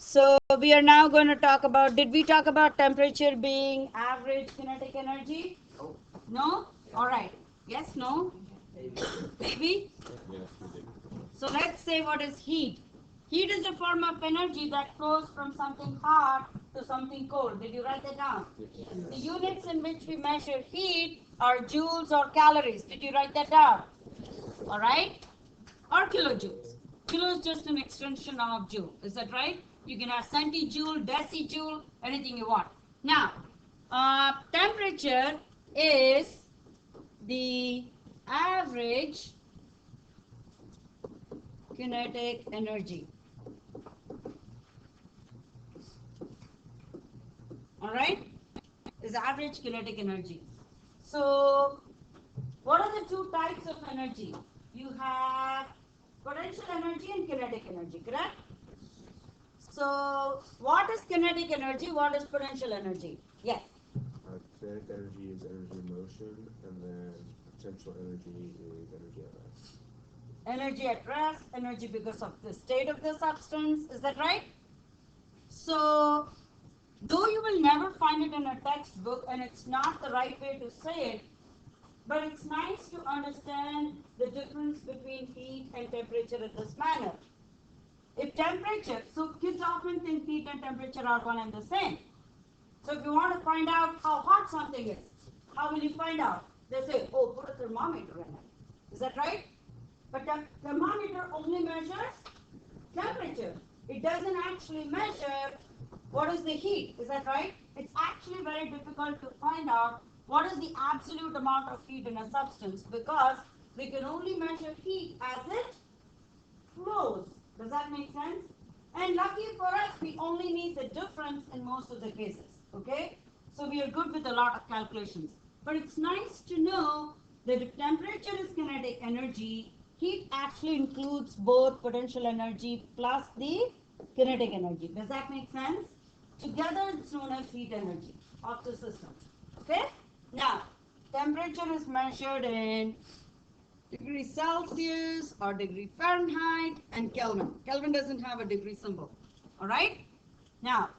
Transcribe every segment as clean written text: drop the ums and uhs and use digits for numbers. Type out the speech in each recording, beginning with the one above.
So we are now going to talk about, did we talk about temperature being average kinetic energy? No? Alright. Yes, no? Maybe? So let's say what is heat. Heat is a form of energy that flows from something hot to something cold. Did you write that down? The units in which we measure heat are joules or calories. Did you write that down? Alright? Or kilojoules. Kilo is just an extension of joule. Is that right? You can have centijoule, decijoule, anything you want. Now, temperature is the average kinetic energy. Alright? Is average kinetic energy. So, what are the two types of energy? You have potential energy and kinetic energy, correct? So, what is kinetic energy? What is potential energy? Yes. Kinetic energy is energy in motion, and then potential energy is energy at rest. Energy at rest, energy because of the state of the substance. Is that right? So, though you will never find it in a textbook, and it's not the right way to say it, but it's nice to understand the difference between heat and temperature in this manner. If temperature, so kids often think heat and temperature are one and the same. So if you want to find out how hot something is, how will you find out? They say, oh, put a thermometer in it. Is that right? But the thermometer only measures temperature. It doesn't actually measure what is the heat. Is that right? It's actually very difficult to find out what is the absolute amount of heat in a substance because we can only measure heat as it flows. Does that make sense? And lucky for us, we only need the difference in most of the cases. Okay? So we are good with a lot of calculations. But it's nice to know that if temperature is kinetic energy, heat actually includes both potential energy plus the kinetic energy. Does that make sense? Together it's known as heat energy of the system. Okay? Now, temperature is measured in degree Celsius or degree Fahrenheit and Kelvin. Kelvin doesn't have a degree symbol. Alright? Now,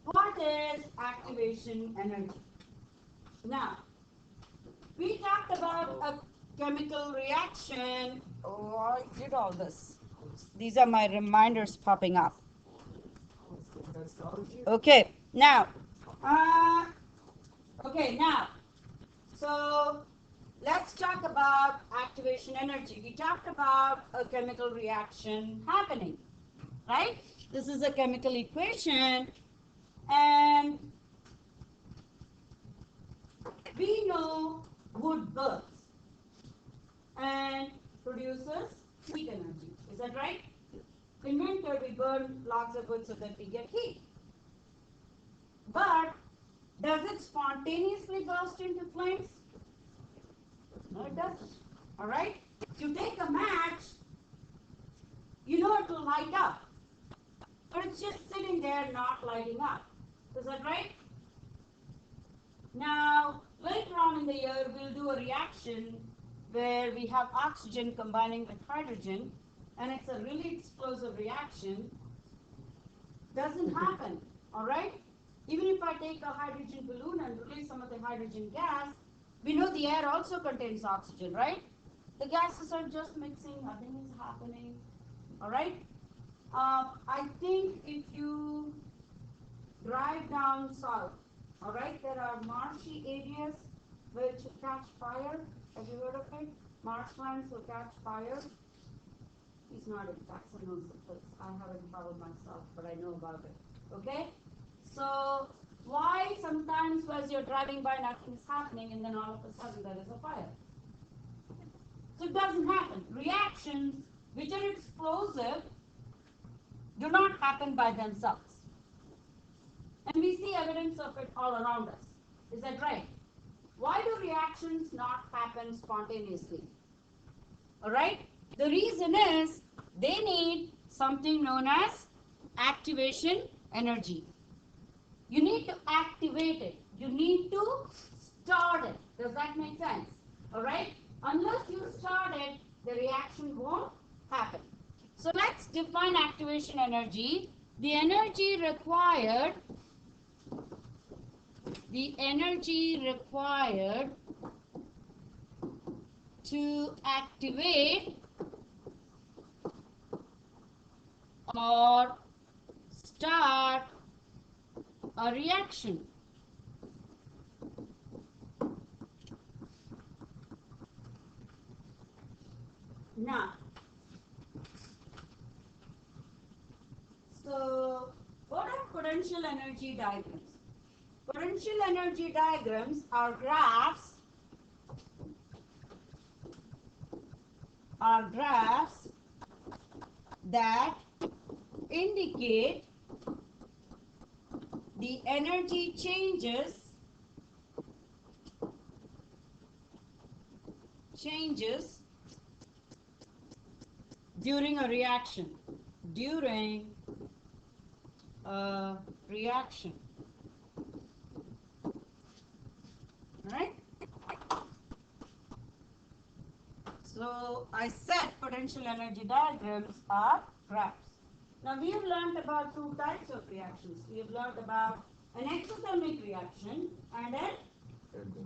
what is activation energy? Now, we talked about a chemical reaction. Oh, I did all this. These are my reminders popping up. Okay, now, so let's talk about activation energy. We talked about a chemical reaction happening, right? This is a chemical equation, and we know wood burns and produces heat energy. Is that right? In winter, we burn logs of wood so that we get heat. But does it spontaneously burst into flames? No, it doesn't. All right? You take a match, you know it will light up. But it's just sitting there not lighting up. Is that right? Now, later on in the year, we'll do a reaction where we have oxygen combining with hydrogen, and it's a really explosive reaction. Doesn't happen, all right? Even if I take a hydrogen balloon and release some of the hydrogen gas, we know the air also contains oxygen, right? The gases are just mixing, nothing is happening, all right? I think if you drive down south, all right, there are marshy areas which catch fire. Have you heard of it? Marshlands will catch fire. He's not a Jackson knows it. I haven't followed myself, but I know about it. Okay? So why sometimes as you're driving by nothing is happening and then all of a sudden there is a fire? So it doesn't happen. Reactions which are explosive do not happen by themselves. And we see evidence of it all around us. Is that right? Why do reactions not happen spontaneously? Alright? The reason is they need something known as activation energy. You need to activate it. You need to start it. Does that make sense? Alright? Unless you start it, the reaction won't happen. So let's define activation energy. The energy required to activate or start a reaction. Now, so what are potential energy diagrams? Potential energy diagrams are graphs that indicate the energy changes during a reaction. Right? So I said potential energy diagrams are graphs. Now we have learned about two types of reactions. We have learned about an exothermic reaction and an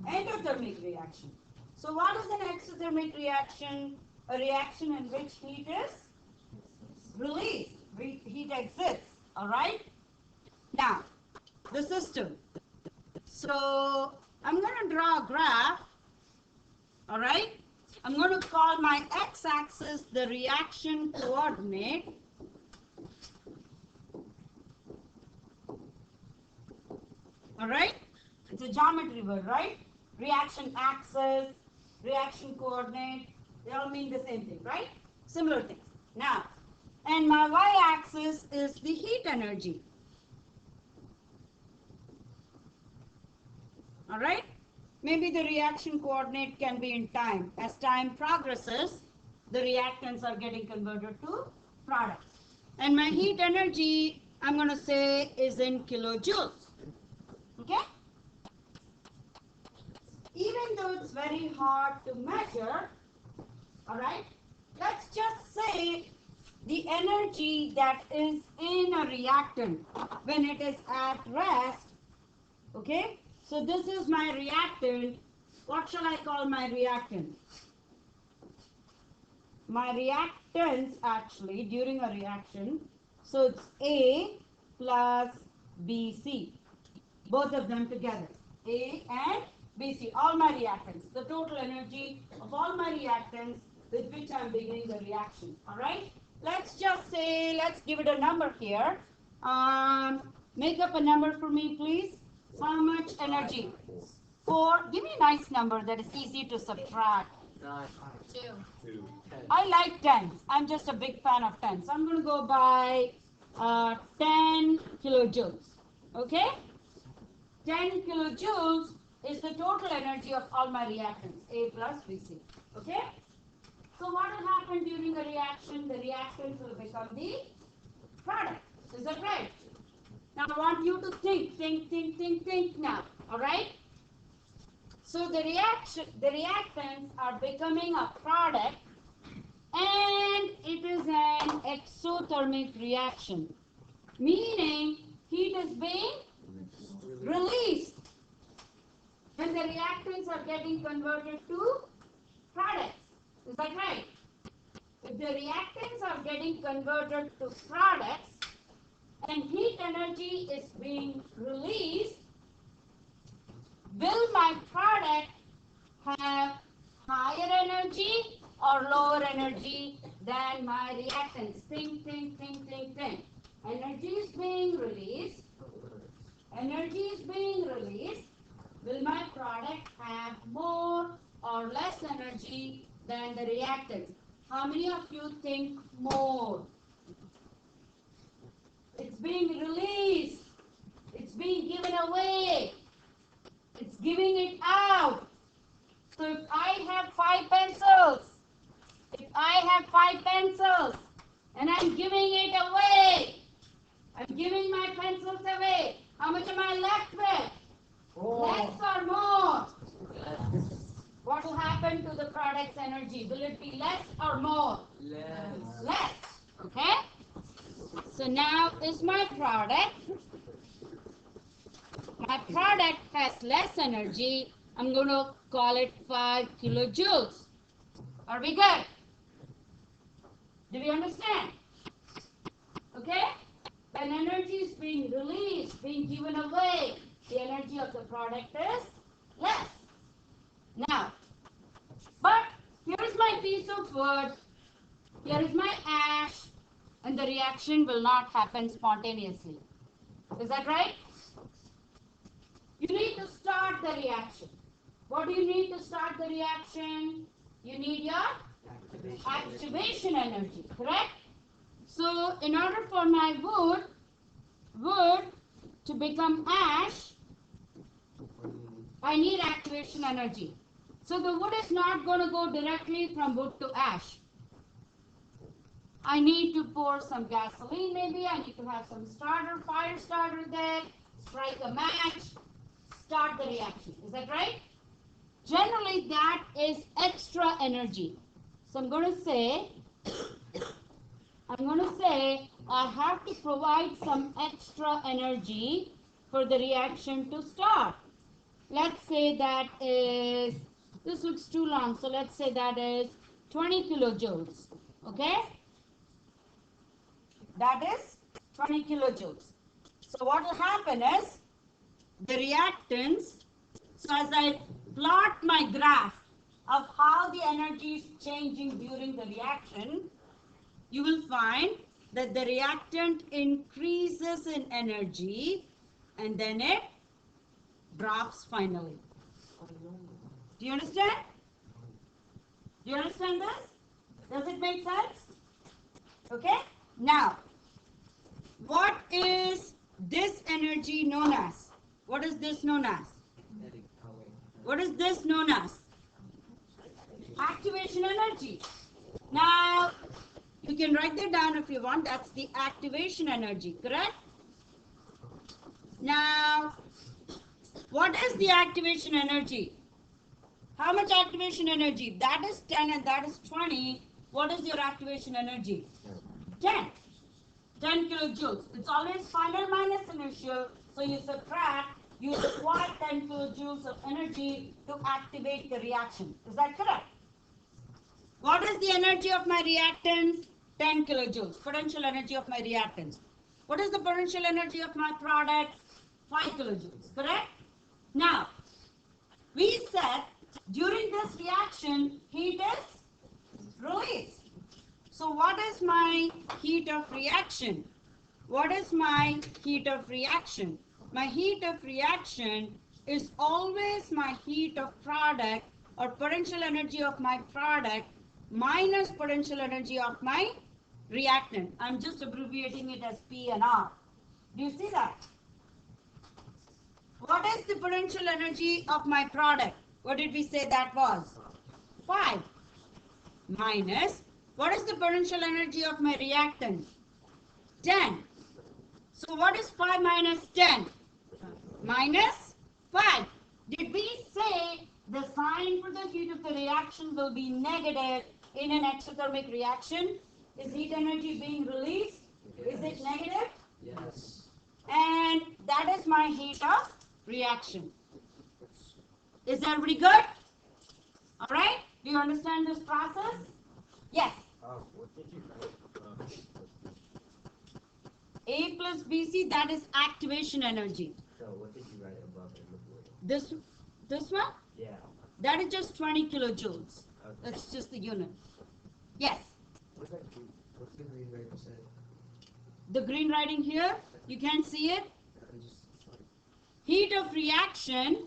endothermic reaction. So what is an exothermic reaction? A reaction in which heat is released, heat exists. All right? Now, the system. So I'm going to draw a graph. All right? I'm going to call my x-axis the reaction coordinate. All right? It's a geometry word, right? Reaction axis, reaction coordinate, they all mean the same thing, right? Similar things. Now, and my y-axis is the heat energy. All right? Maybe the reaction coordinate can be in time. As time progresses, the reactants are getting converted to products. And my heat energy, I'm going to say, is in kilojoules. Okay? Even though it's very hard to measure, all right, let's just say the energy that is in a reactant when it is at rest, okay? So this is my reactant. What shall I call my reactant? My reactants actually during a reaction. So it's A plus BC. Both of them together. A and BC. All my reactants. The total energy of all my reactants with which I am beginning the reaction. Alright? Let's just say, let's give it a number here. Make up a number for me, please. How much energy? 4. Give me a nice number that is easy to subtract. 2. I like tens. I'm just a big fan of tens. So I'm going to go by 10 kilojoules. Okay? 10 kilojoules is the total energy of all my reactants, A plus BC. Okay? So what will happen during the reaction? The reactants will become the product. Is that right? Now I want you to think now. Alright? So the reactants are becoming a product and it is an exothermic reaction. Meaning heat is being released. When the reactants are getting converted to products. Is that right? If the reactants are getting converted to products and heat energy is being released, will my product have higher energy or lower energy than my reactants? Think. Energy is being released. Will my product have more or less energy than the reactants? How many of you think more? It's being released. It's being given away. It's giving it out. So if I have 5 pencils, and I'm giving it away, I'm giving my pencils away, how much am I left with? Less or more? What will happen to the product's energy? Will it be less or more? Less. Less. So now is my product. My product has less energy. I'm going to call it 5 kilojoules. Are we good? Do we understand? Okay? When energy is being released, being given away, the energy of the product is less. Now, but here is my piece of wood, here is my ash, and the reaction will not happen spontaneously. Is that right? You need to start the reaction. What do you need to start the reaction? You need your activation energy, correct? So, in order for my wood to become ash, I need activation energy. So the wood is not going to go directly from wood to ash. I need to pour some gasoline maybe. I need to have some fire starter there, strike a match, start the reaction. Is that right? Generally, that is extra energy. So I'm going to say I have to provide some extra energy for the reaction to start. Let's say that is, this looks too long, so let's say that is 20 kilojoules, okay? That is 20 kilojoules. So what will happen is, the reactants, so as I plot my graph of how the energy is changing during the reaction, you will find that the reactant increases in energy and then it drops finally. Do you understand? Do you understand this? Does it make sense? Okay? Now, what is this energy known as? What is this known as? What is this known as? Activation energy. Now, you can write that down if you want. That's the activation energy, correct? Now, what is the activation energy? How much activation energy? That is 10 and that is 20. What is your activation energy? 10. 10 kilojoules. It's always final minus initial. So you subtract, you require 10 kilojoules of energy to activate the reaction. Is that correct? What is the energy of my reactants? 10 kilojoules. Potential energy of my reactants. What is the potential energy of my product? 5 kilojoules. Correct? Now, we said during this reaction, heat is released. So what is my heat of reaction? What is my heat of reaction? My heat of reaction is always my heat of product or potential energy of my product minus potential energy of my reactant. I'm just abbreviating it as P and R. Do you see that? What is the potential energy of my product? What did we say that was? 5. Minus, what is the potential energy of my reactant? 10. So what is 5 minus 10? Minus 5. Did we say the sign for the heat of the reaction will be negative in an exothermic reaction? Is heat energy being released? Yes. Is it negative? Yes. And that is my heat of reaction. Is everybody good? All right? Do you understand this process? Yes. What did you write? A plus BC, that is activation energy. So what did you write above and before? This one? Yeah. That is just 20 kilojoules. Okay. That's just the unit. Yes. What's the green writing say? The green writing here, you can't see it. Heat of reaction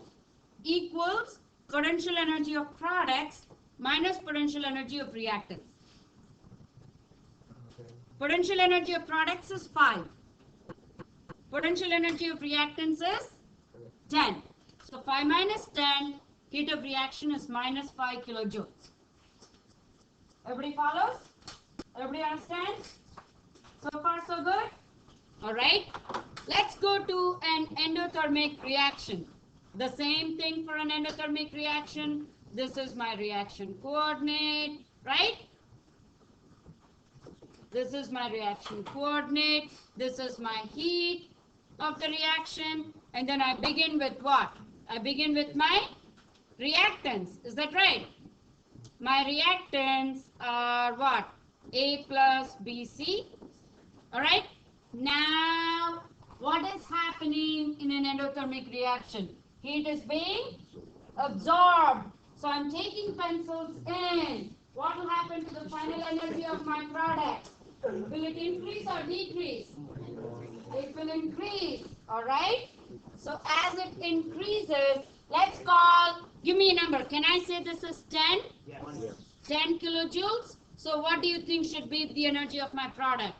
equals potential energy of products minus potential energy of reactants. Okay. Potential energy of products is 5. Potential energy of reactants is 10. So 5 minus 10, heat of reaction is minus 5 kilojoules. Everybody follows? Everybody understands? So far so good? Alright. Let's go to an endothermic reaction. The same thing for an endothermic reaction. This is my reaction coordinate, right? This is my reaction coordinate. This is my heat of the reaction. And then I begin with what? I begin with my reactants. Is that right? My reactants are what? A plus BC. All right. Now, what is happening in an endothermic reaction? Heat is being absorbed. So I'm taking pencils in. What will happen to the final energy of my product? Will it increase or decrease? It will increase. All right. So as it increases, let's call, give me a number. Can I say this is 10? Yes. 10 kilojoules. So what do you think should be the energy of my product?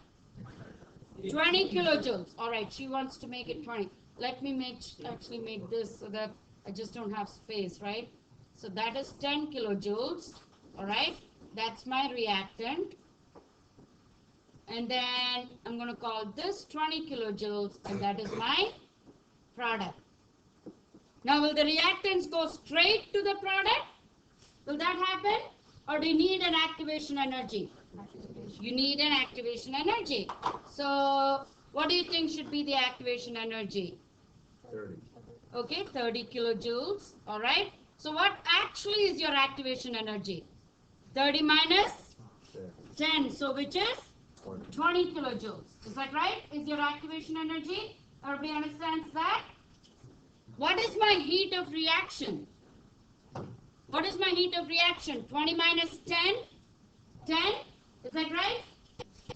20 kilojoules. All right, she wants to make it 20. Let me actually make this so that I just don't have space, right? So that is 10 kilojoules. All right, that's my reactant. And then I'm going to call this 20 kilojoules, and that is my product. Now, will the reactants go straight to the product? Will that happen? Or do you need an activation energy? You need an activation energy. So, what do you think should be the activation energy? 30. Okay, 30 kilojoules. All right. So, what actually is your activation energy? 30 minus 10. So, which is 20 kilojoules. Is that right? Is your activation energy? Everybody understands that? What is my heat of reaction? What is my heat of reaction? 20 minus 10? 10? Is that right?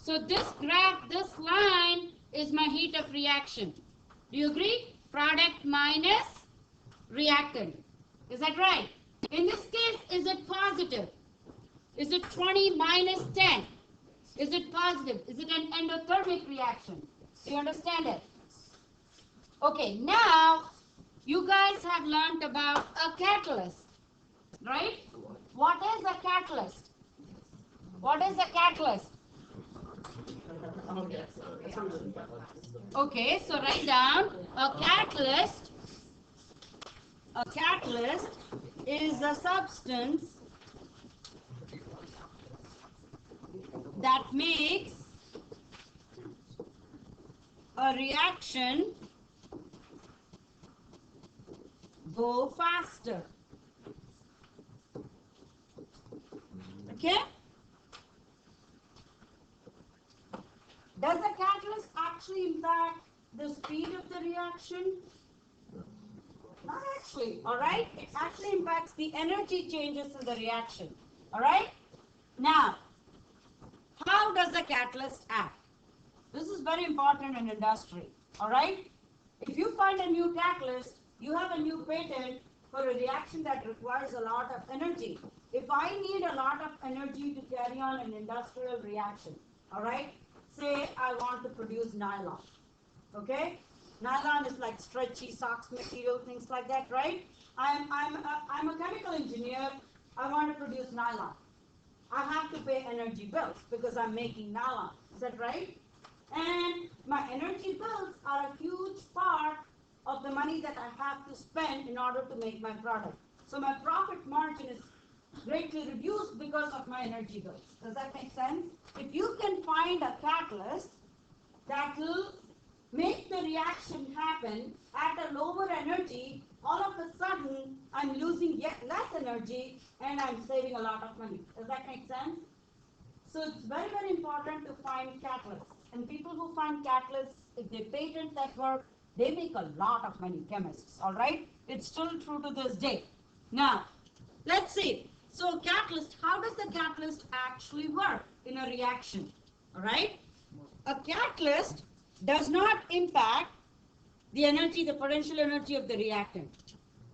So this graph, this line is my heat of reaction. Do you agree? Product minus reactant. Is that right? In this case, is it positive? Is it 20 minus 10? Is it positive? Is it an endothermic reaction? Do you understand it? Okay, now you guys have learned about a catalyst, right? What is a catalyst? What is a catalyst? Okay, so write down a catalyst. A catalyst is a substance that makes a reaction go faster. Okay? Does the catalyst actually impact the speed of the reaction? Not actually, all right? It actually impacts the energy changes in the reaction, all right? Now, how does the catalyst act? This is very important in industry, all right? If you find a new catalyst, you have a new patent for a reaction that requires a lot of energy. If I need a lot of energy to carry on an industrial reaction, all right? Say I want to produce nylon, okay? Nylon is like stretchy socks material, things like that, right? I'm a chemical engineer. I want to produce nylon. I have to pay energy bills because I'm making nylon. Is that right? And my energy bills are a huge part of the money that I have to spend in order to make my product. So my profit margin is greatly reduced because of my energy bills. Does that make sense? If you can find a catalyst that will make the reaction happen at a lower energy, all of a sudden I'm losing yet less energy and I'm saving a lot of money. Does that make sense? So it's very, very important to find catalysts. And people who find catalysts, if they patent that work, they make a lot of money, chemists, all right? It's still true to this day. Now, let's see. So catalyst, how does the catalyst actually work in a reaction, all right? A catalyst does not impact the energy, the potential energy of the reactant.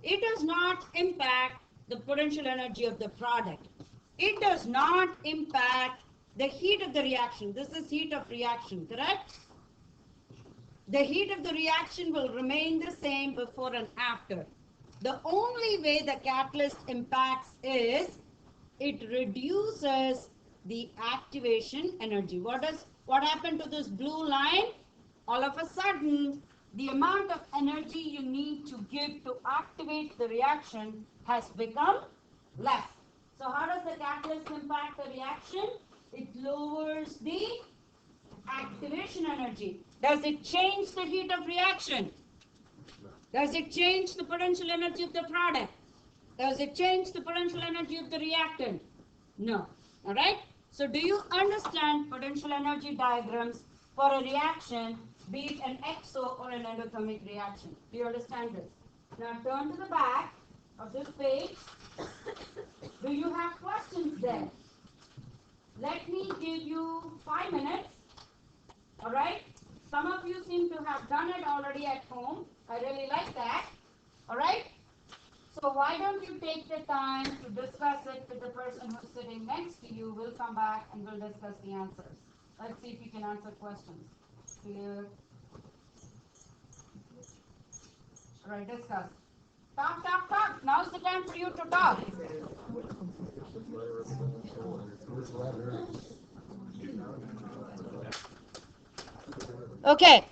It does not impact the potential energy of the product. It does not impact the heat of the reaction. This is heat of reaction, correct? The heat of the reaction will remain the same before and after. The only way the catalyst impacts is it reduces the activation energy. What happened to this blue line? All of a sudden, the amount of energy you need to give to activate the reaction has become less. So how does the catalyst impact the reaction? It lowers the activation energy. Does it change the heat of reaction? Does it change the potential energy of the product? Does it change the potential energy of the reactant? No. All right? So do you understand potential energy diagrams for a reaction, be it an exo or an endothermic reaction? Do you understand this? Now turn to the back of this page. Do you have questions there? Let me give you 5 minutes. All right? Some of you seem to have done it already at home. I really like that. All right? So why don't you take the time to discuss it with the person who's sitting next to you? We'll come back and we'll discuss the answers. Let's see if you can answer questions. Clear? All right, discuss. Talk, talk, talk. Now's the time for you to talk. Okay.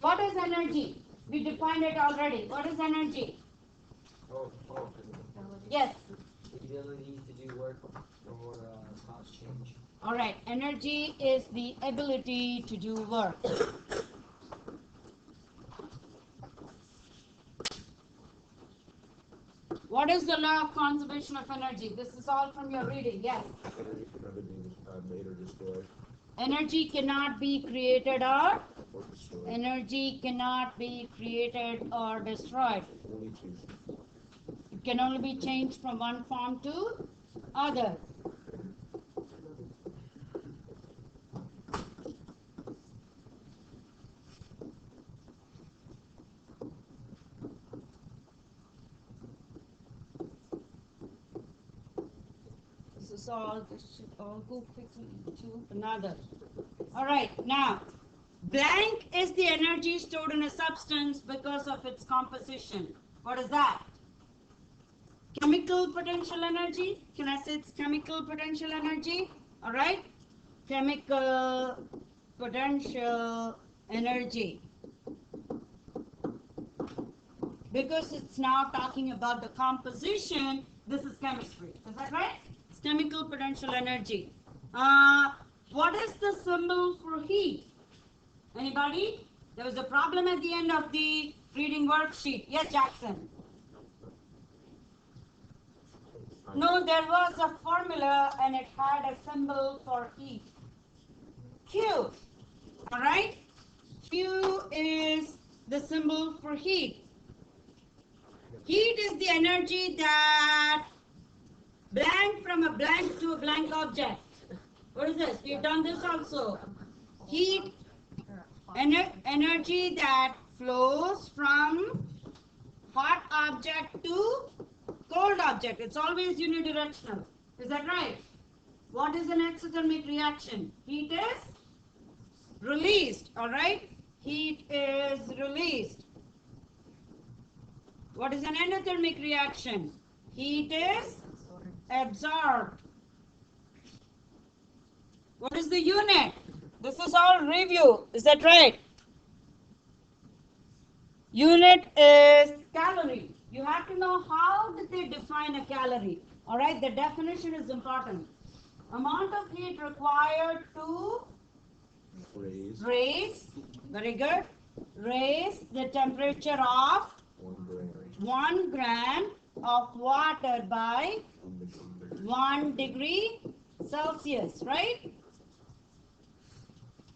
What is energy? We defined it already. What is energy? Yes. The ability to do work or cause change. All right. Energy is the ability to do work. What is the law of conservation of energy? This is all from your reading. Yes. Energy can neither be made or destroyed. Energy cannot be created or Destroyed. energy cannot be created or destroyed. Only change. It can only be changed from one form to other. This should all go quickly to another. All right, now blank is the energy stored in a substance because of its composition. What is that? Chemical potential energy. Can I say it's chemical potential energy? All right, chemical potential energy. Because it's now talking about the composition, this is chemistry. Is that right? It's chemical potential energy. What is the symbol for heat? Anybody? There was a problem at the end of the reading worksheet. Yes, Jackson. No, there was a formula and it had a symbol for heat. Q. All right? Q is the symbol for heat. Heat is the energy that blank from a blank to a blank object. What is this? We've done this also. Heat, energy that flows from hot object to cold object. It's always unidirectional. Is that right? What is an exothermic reaction? Heat is released. All right? Heat is released. What is an endothermic reaction? Heat is absorbed. What is the unit? This is all review. Is that right? Unit is calorie. You have to know how did they define a calorie. All right, the definition is important. Amount of heat required to raise, very good, raise the temperature of 1 gram of water by 1 degree Celsius, right?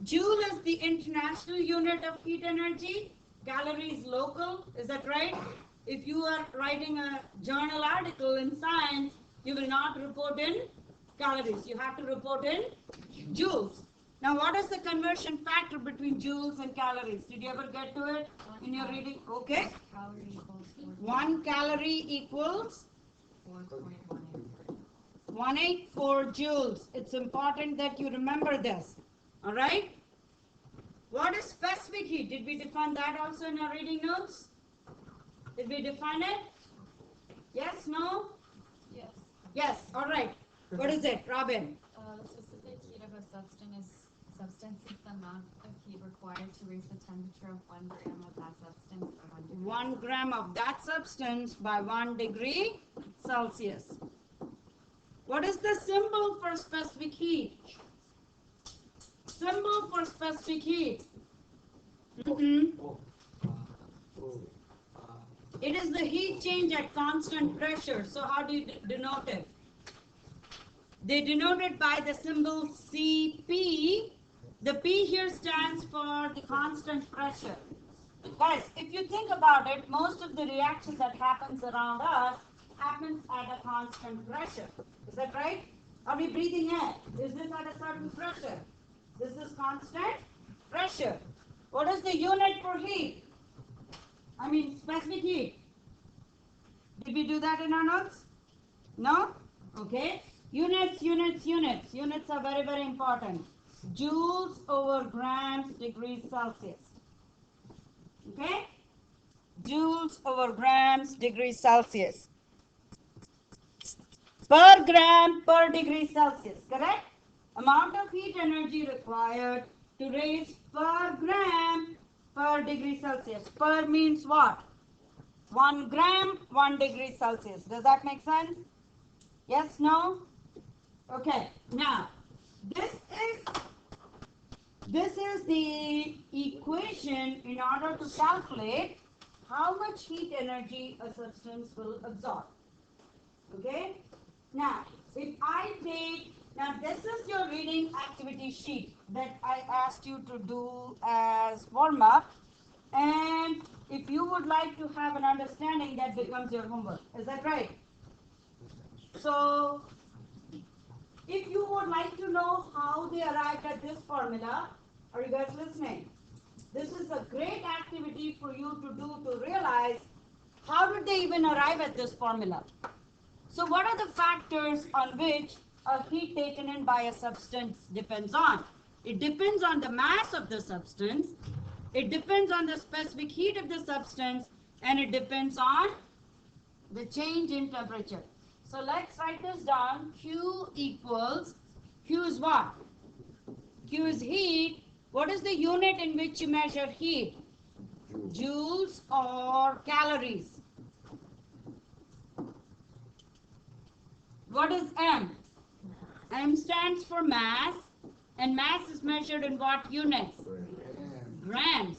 Joule is the international unit of heat energy. Calorie is local. Is that right? If you are writing a journal article in science, you will not report in calories. You have to report in joules. Now, what is the conversion factor between joules and calories? Did you ever get to it in your reading? Okay. 1 calorie equals 184 joules. It's important that you remember this. All right? What is specific heat? Did we define that also in our reading notes? Did we define it? Yes? No? Yes. Yes. All right. What is it, Robin? The specific heat of a substance is the amount of heat required to raise the temperature of 1 gram of that substance by 1 degree. 1 gram of that substance by 1 degree Celsius. What is the symbol for specific heat? symbol for specific heat. Mhm. It is the heat change at constant pressure. So how do you denote it? They denote it by the symbol Cp. The P here stands for the constant pressure. Guys, if you think about it, most of the reaction that happens around us happens at a constant pressure. Is that right? Are we breathing air? Is this at a certain pressure? This is constant pressure. What is the unit for heat? I mean, specific heat. Did we do that in our notes? No? Okay. Units, units, units. Units are very, very important. Joules over grams degrees Celsius. Okay? Joules over grams degrees Celsius. Per gram per degree Celsius, correct? Amount of heat energy required to raise per gram per degree Celsius. Per means what? 1 gram, 1 degree Celsius. Does that make sense? Yes, no? Okay, now, this is the equation in order to calculate how much heat energy a substance will absorb. Okay? Now, if I take, now this is your reading activity sheet that I asked you to do as warm-up, and if you would like to have an understanding, that becomes your homework. Is that right? So, if you would like to know how they arrived at this formula, are you guys listening? This is a great activity for you to do to realize how did they even arrive at this formula. So what are the factors on which a heat taken in by a substance depends on? It depends on the mass of the substance, it depends on the specific heat of the substance, and it depends on the change in temperature. So let's write this down. Q equals, Q is what? Q is heat. What is the unit in which you measure heat? Joules or calories. What is M? M stands for mass, and mass is measured in what units? Grams.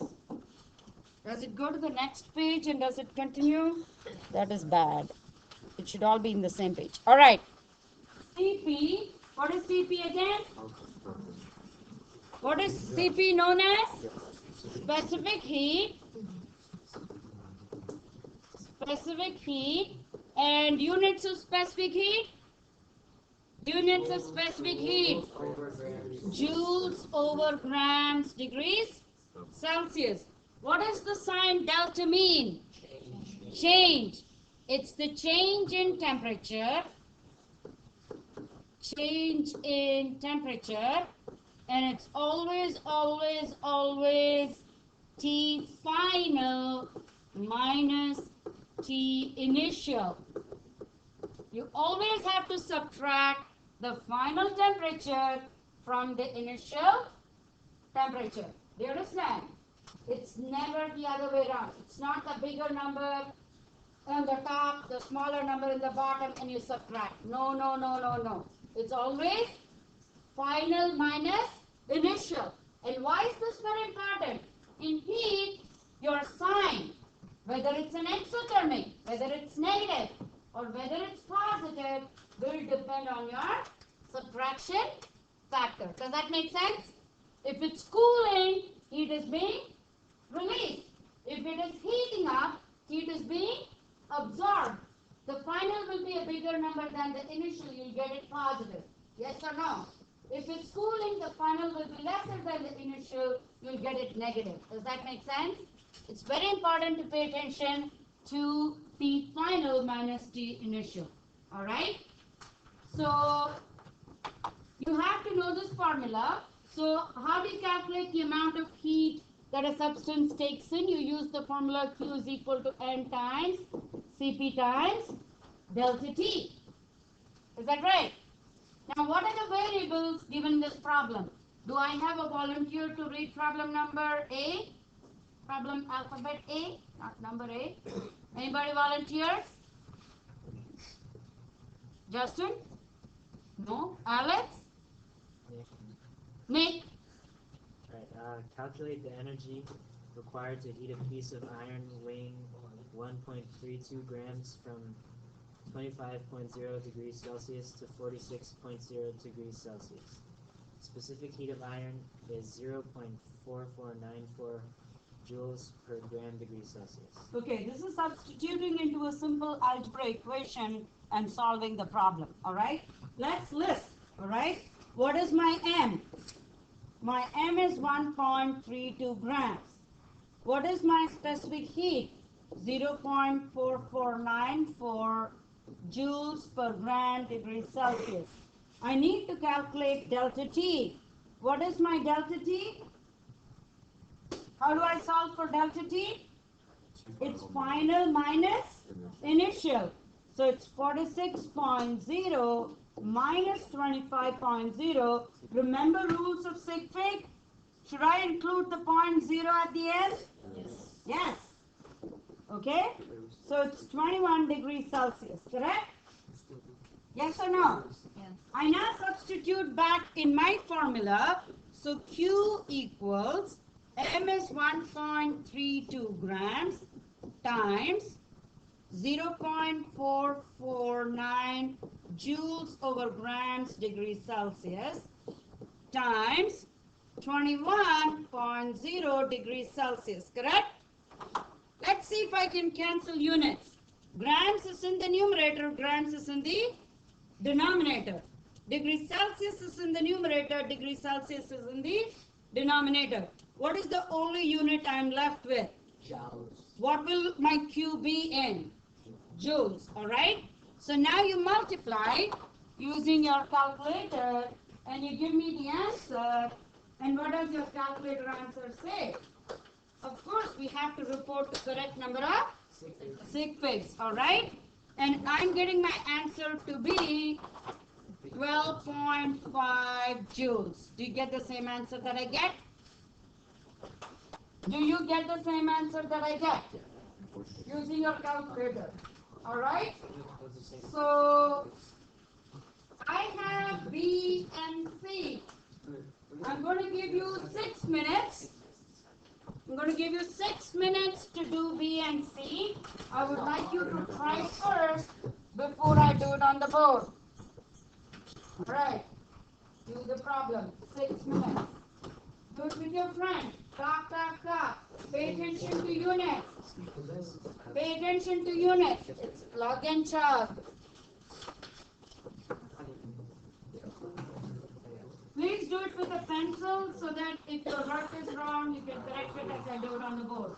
Does it go to the next page and does it continue? That is bad. It should all be in the same page. All right. Cp. What is Cp again? What is Cp known as? Specific heat. Specific heat. And units of specific heat? Units of specific heat. Joules over grams degrees Celsius. What does the sign delta mean? Change. It's the change in temperature. Change in temperature. And it's always, always, always T final minus T initial. You always have to subtract the final temperature from the initial temperature. Do you understand? It's never the other way around. It's not the bigger number on the top, the smaller number in the bottom, and you subtract. No, no, no, no, no. It's always final minus initial. And why is this very important? In heat, your sign, whether it's an exothermic, whether it's negative, or whether it's positive, will depend on your subtraction factor. Does that make sense? If it's cooling, heat is being released. If it is heating up, heat is being absorbed. The final will be a bigger number than the initial. You'll get it positive. Yes or no? If it's cooling, the final will be lesser than the initial. You'll get it negative. Does that make sense? It's very important to pay attention to T final minus T initial. All right? So, you have to know this formula. So, how do you calculate the amount of heat that a substance takes in? You use the formula Q is equal to N times Cp times delta T. Is that right? Now, what are the variables given this problem? Do I have a volunteer to read problem number A? Problem alphabet A, not number A. Anybody volunteers? Justin? No? Alex? Nick? Calculate the energy required to heat a piece of iron weighing 1.32 grams from 25.0 degrees Celsius to 46.0 degrees Celsius. Specific heat of iron is 0.4494 joules per gram degree Celsius. Okay, this is substituting into a simple algebra equation and solving the problem, all right? Let's list, all right? What is my M? My M is 1.32 grams. What is my specific heat? 0.4494 joules per gram degree Celsius. I need to calculate delta T. What is my delta T? How do I solve for delta T? It's final minus initial. So it's 46.0 minus 25.0. Remember rules of sig fig? Should I include the 0.0 at the end? Yes. Yes. Okay? So it's 21 degrees Celsius, correct? Yes or no? Yes. I now substitute back in my formula. So Q equals M is 1.32 grams times 0.449 joules over grams degree Celsius times 21.0 degrees Celsius, correct? Let's see if I can cancel units. Grams is in the numerator, grams is in the denominator. Degree Celsius is in the numerator, degree Celsius is in the denominator. What is the only unit I am left with? Joules. What will my Q be in? Joules, alright? So now you multiply using your calculator and you give me the answer. And what does your calculator answer say? Of course, we have to report the correct number of sig figs, alright? And I'm getting my answer to be 12.5 joules. Do you get the same answer that I get? Do you get the same answer that I get? Using your calculator. Alright? So, I have B and C. I'm going to give you 6 minutes. I'm going to give you 6 minutes to do B and C. I would like you to try first before I do it on the board. Alright. Do the problem. 6 minutes. Do it with your friend. Talk, talk, talk. Pay attention to units. Pay attention to units. It's log and chug. Please do it with a pencil so that if your work is wrong, you can correct it as I do it on the board.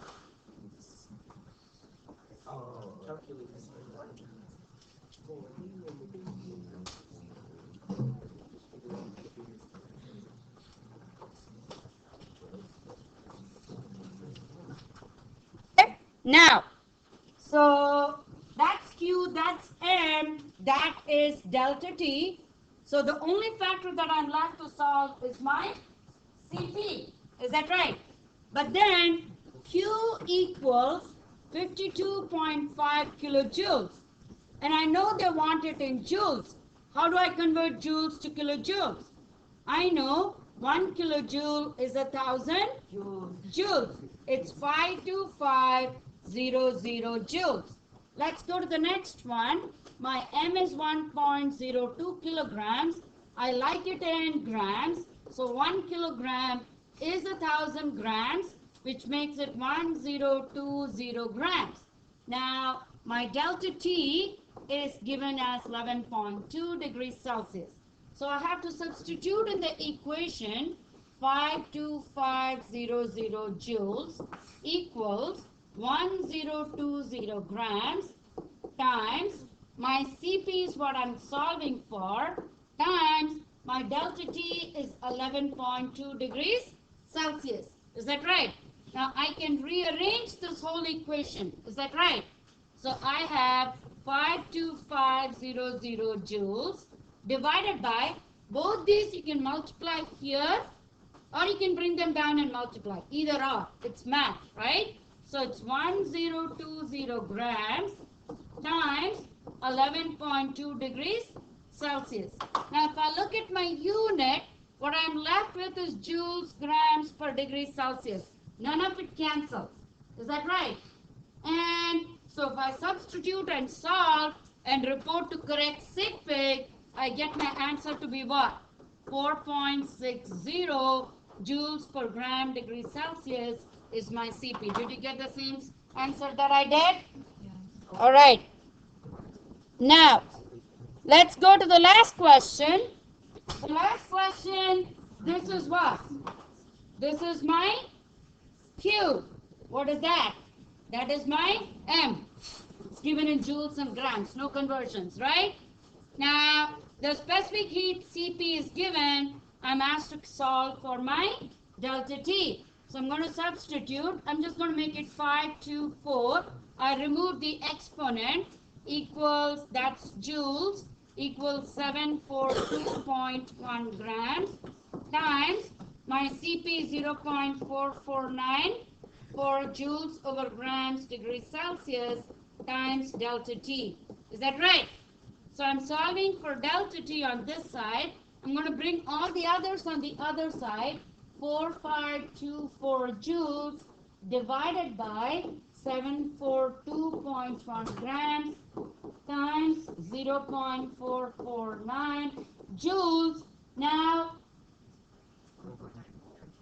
Now, so that's Q, that's M, that is delta T. So the only factor that I'm left to solve is my CP. Is that right? But then Q equals 52.5 kilojoules. And I know they want it in joules. How do I convert joules to kilojoules? I know 1 kilojoule is 1,000 joules. It's 52500 joules. Let's go to the next one. My M is 1.02 kilograms. I like it in grams. So 1 kilogram is 1,000 grams, which makes it 1020 grams. Now, my delta T is given as 11.2 degrees Celsius. So I have to substitute in the equation 52500 joules equals 1020 grams times my CP is what I'm solving for times my delta T is 11.2 degrees Celsius. Is that right? Now I can rearrange this whole equation. Is that right? So I have 52500 joules divided by both these. You can multiply here or you can bring them down and multiply. Either or. It's math, right? So it's 1020 grams times 11.2 degrees Celsius. Now if I look at my unit, What I'm left with is joules, grams per degree Celsius. None of it cancels. Is that right? And so if I substitute and solve and report to correct sig fig, I get my answer to be what? 4.60 joules per gram degree Celsius is my CP. Did you get the same answer that I did? Yes. All right. Now, let's go to the last question. The last question, this is what? This is my Q. What is that? That is my M. It's given in joules and grams, no conversions, right? Now, the specific heat CP is given. I'm asked to solve for my delta T. So I'm going to substitute. I'm just going to make it 524. I remove the exponent equals, that's joules, equals 742.1 grams times my CP 0.449 for joules over grams degree Celsius times delta T. Is that right? So I'm solving for delta T on this side. I'm going to bring all the others on the other side. 4524 joules divided by 742.1 grams times 0.449 joules. Now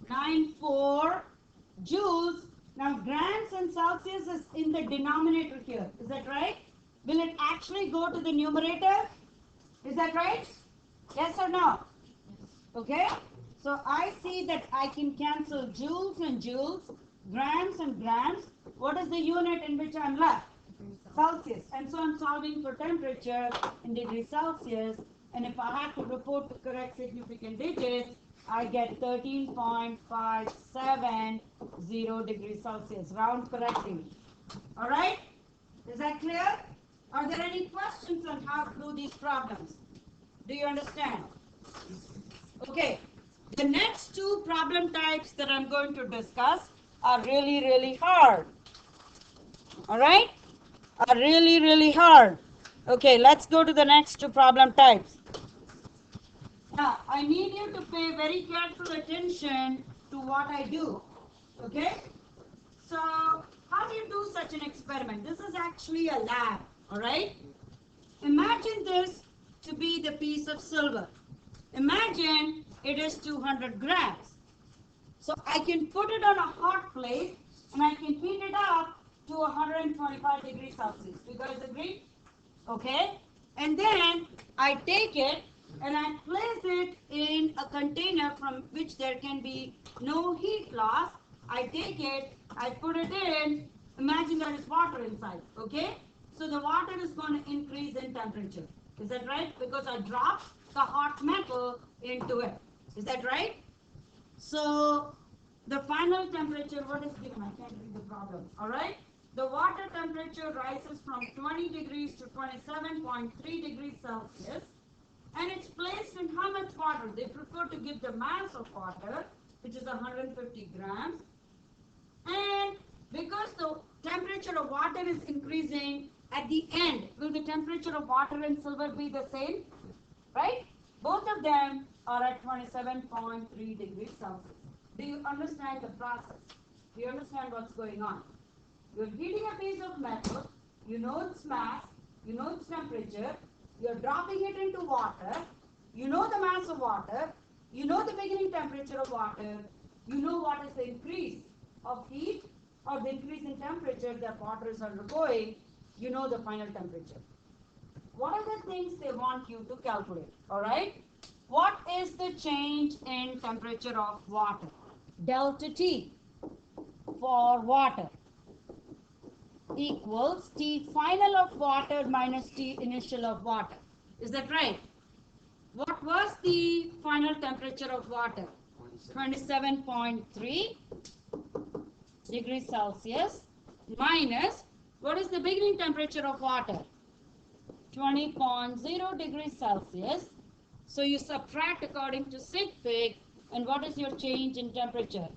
94 joules. Now grams and Celsius is in the denominator here. Is that right? Will it actually go to the numerator? Is that right? Yes or no? Okay. So I see that I can cancel joules and joules, grams and grams. What is the unit in which I'm left? Celsius. And so I'm solving for temperature in degrees Celsius. And if I have to report the correct significant digits, I get 13.570 degrees Celsius, round correctly. All right? Is that clear? Are there any questions on how to do these problems? Do you understand? Okay. The next two problem types that I'm going to discuss are really, really hard. All right? Are really, really hard. Okay, let's go to the next two problem types. Now, I need you to pay very careful attention to what I do. Okay? So, how do you do such an experiment? This is actually a lab. All right? Imagine this to be the piece of silver. Imagine it is 200 grams. So I can put it on a hot plate and I can heat it up to 125 degrees Celsius. You guys agree? Okay? And then I take it and I place it in a container from which there can be no heat loss. I take it, I put it in, imagine there is water inside, okay? So the water is going to increase in temperature. Is that right? Because I dropped the hot metal into it. Is that right? So the final temperature, what is given? I can't read the problem. All right? The water temperature rises from 20 degrees to 27.3 degrees Celsius. And it's placed in how much water? They prefer to give the mass of water, which is 150 grams. And because the temperature of water is increasing, at the end, will the temperature of water and silver be the same? Right? Both of them are at 27.3 degrees Celsius. Do you understand the process? Do you understand what's going on? You're heating a piece of metal, you know its mass, you know its temperature, you're dropping it into water, you know the mass of water, you know the beginning temperature of water, you know what is the increase of heat or the increase in temperature that water is undergoing, you know the final temperature. What are the things they want you to calculate? All right? What is the change in temperature of water? Delta T for water equals T final of water minus T initial of water. Is that right? What was the final temperature of water? 27.3 degrees Celsius minus, what is the beginning temperature of water? 20.0 degrees Celsius. So you subtract according to sig fig, and what is your change in temperature?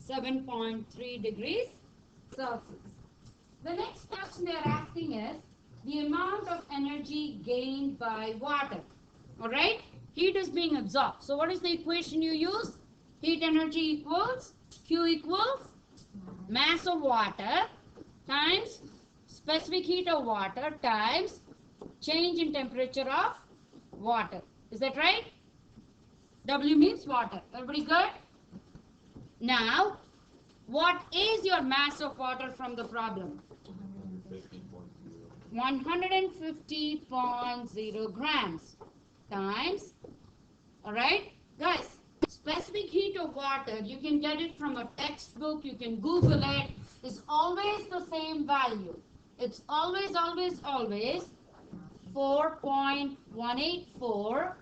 7.3 degrees Celsius. The next question they are asking is the amount of energy gained by water. All right? Heat is being absorbed. So what is the equation you use? Heat energy equals Q equals mass of water times specific heat of water times change in temperature of water. Is that right? W means water. Everybody good? Now, what is your mass of water from the problem? 150.0 grams times, alright, guys, specific heat of water, you can get it from a textbook, you can Google it, is always the same value. It's always 4.184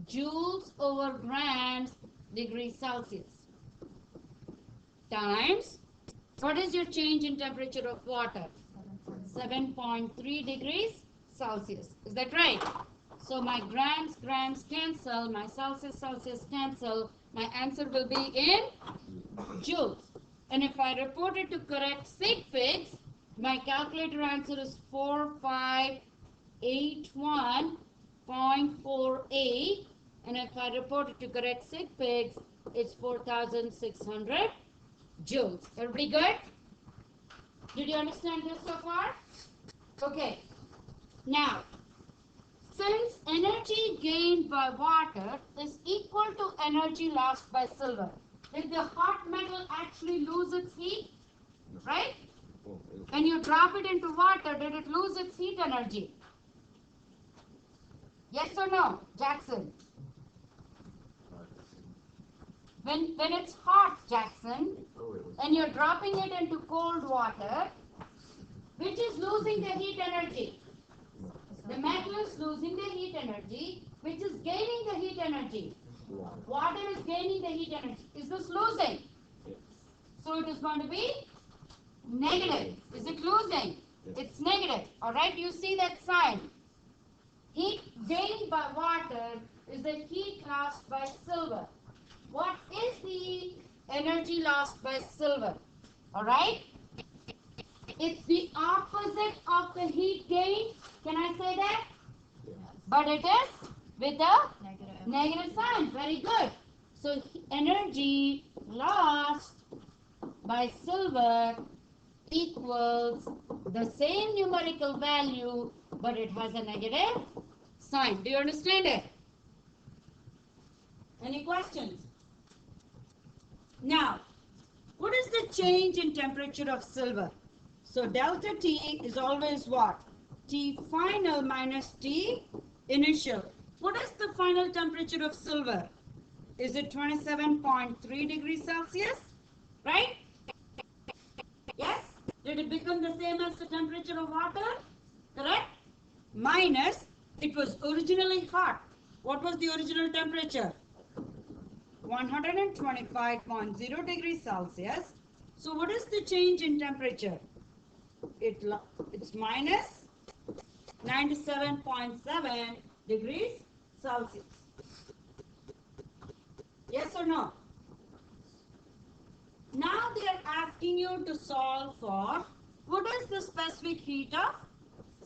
joules over grams degrees Celsius times, what is your change in temperature of water? 7.3 degrees Celsius. Is that right? So my grams cancel, my Celsius cancel. My answer will be in joules. And if I report it to correct sig figs, my calculator answer is 4581.48. And if I report it to correct sig figs, it's 4,600 joules. Everybody good? Did you understand this so far? Okay. Now, since energy gained by water is equal to energy lost by silver, did the hot metal actually lose its heat? Right? When you drop it into water, did it lose its heat energy? Yes or no, Jackson? When it's hot, Jackson, and you're dropping it into cold water, which is losing the heat energy? The metal is losing the heat energy, which is gaining the heat energy. Water is gaining the heat energy. Is this losing? So it is going to be negative. Is it losing? It's negative. Alright, you see that sign. Heat gained by water is the heat lost by silver. What is the energy lost by silver? Alright? It's the opposite of the heat gain. Can I say that? But it is with a negative sign. Very good. So energy lost by silver equals the same numerical value, but it has a negative sign. Do you understand it? Any questions? Now, what is the change in temperature of silver? So delta T is always what? T final minus T initial. What is the final temperature of silver? Is it 27.3 degrees Celsius? Right? Yes? Did it become the same as the temperature of water? Correct? Minus, it was originally hot. What was the original temperature? 125.0 degrees Celsius. So what is the change in temperature? It's minus 97.7 degrees Celsius. Yes or no? Now they are asking you to solve for what is the specific heat of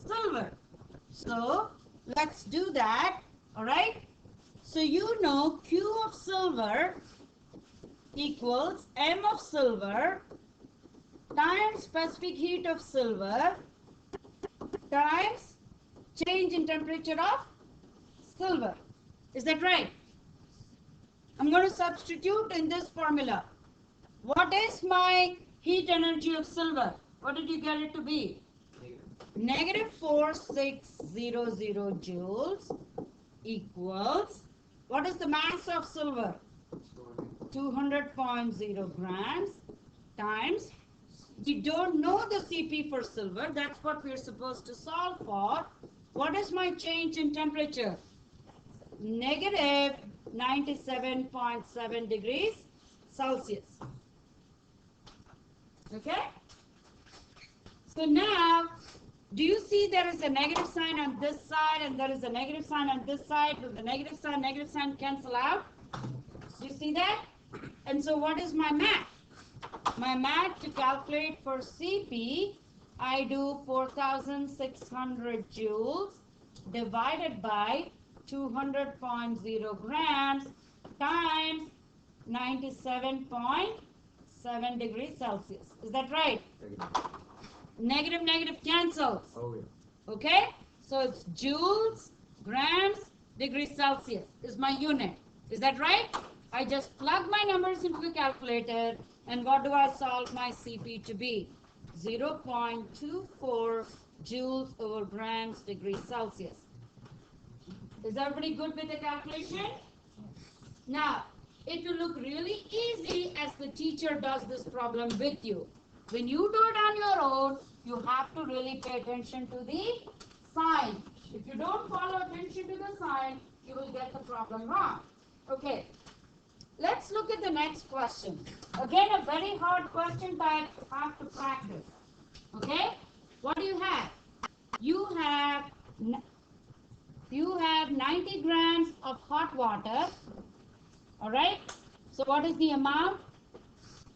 silver. So let's do that. Alright. So you know Q of silver equals M of silver times specific heat of silver times change in temperature of silver. Is that right? I'm going to substitute in this formula. What is my heat energy of silver? What did you get it to be? Negative 4600 joules equals, what is the mass of silver? 200.0 grams times, we don't know the Cp for silver, that's what we're supposed to solve for. What is my change in temperature? Negative 97.7 degrees Celsius. Okay? So now, do you see there is a negative sign on this side and there is a negative sign on this side? Will the negative sign cancel out? Do you see that? And so what is my math? My math to calculate for Cp, I do 4,600 joules divided by 200.0 grams times 97.7 degrees Celsius. Is that right? Negative. Negative cancels. Oh, yeah. Okay? So it's joules, grams, degrees Celsius is my unit. Is that right? I just plug my numbers into the calculator, and what do I solve my CP to be? 0.24 joules over grams degrees Celsius. Is everybody good with the calculation? Now, it will look really easy as the teacher does this problem with you. When you do it on your own, you have to really pay attention to the sign. If you don't follow attention to the sign, you will get the problem wrong. Okay, let's look at the next question. Again, a very hard question type you have to practice. Okay, what do you have? You have 90 grams of hot water. All right. So what is the amount?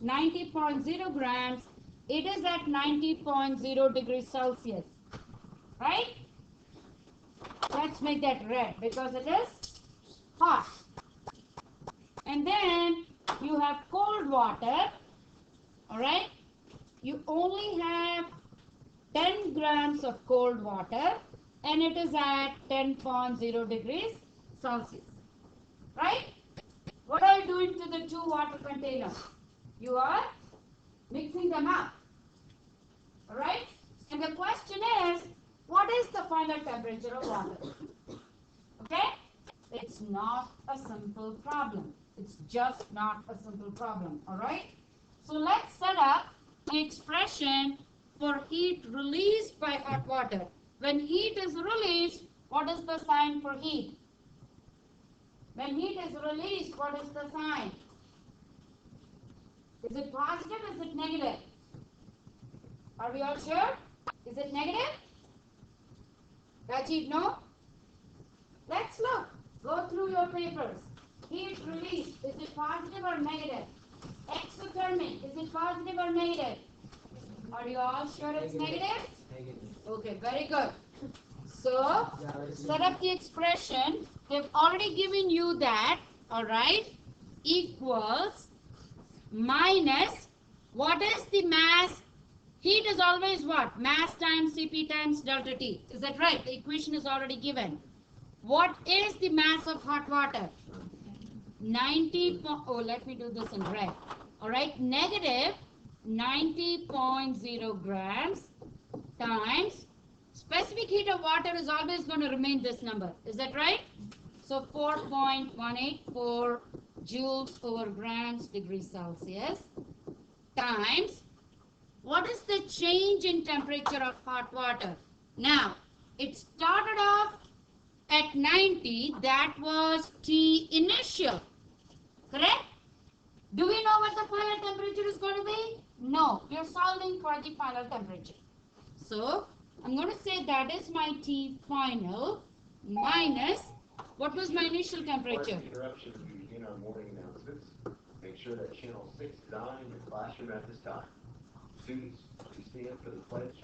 90.0 grams. It is at 90.0 degrees Celsius. Right? Let's make that red because it is hot. And then you have cold water. All right? You only have 10 grams of cold water and it is at 10.0 degrees Celsius. Right? What are you doing to the two water containers? You are mixing them up. Alright? And the question is, what is the final temperature of water? Okay? It's not a simple problem. It's just not a simple problem. Alright? So let's set up the expression for heat released by hot water. When heat is released, what is the sign for heat? When heat is released, what is the sign? Is it positive? Is it negative? Are we all sure? Is it negative? Rajiv, no? Let's look. Go through your papers. Heat released, is it positive or negative? Exothermic, is it positive or negative? Are you all sure it's negative? Negative. Okay, very good. So, set up the expression. They've already given you that, all right, equals minus, what is the mass? Heat is always what? Mass times Cp times delta T. Is that right? The equation is already given. What is the mass of hot water? 90, let me do this in red. All right, negative 90.0 grams times specific heat of water is always going to remain this number. Is that right? So 4.184 joules over grams degrees Celsius times, what is the change in temperature of hot water? Now, it started off at 90, that was T initial, correct? Do we know what the final temperature is going to be? No, we are solving for the final temperature. So, I'm going to say that is my T final minus, what was my initial temperature? Interruption as we begin our morning announcements. Make sure that channel 6 is on in your classroom at this time. Students, please stand for the pledge.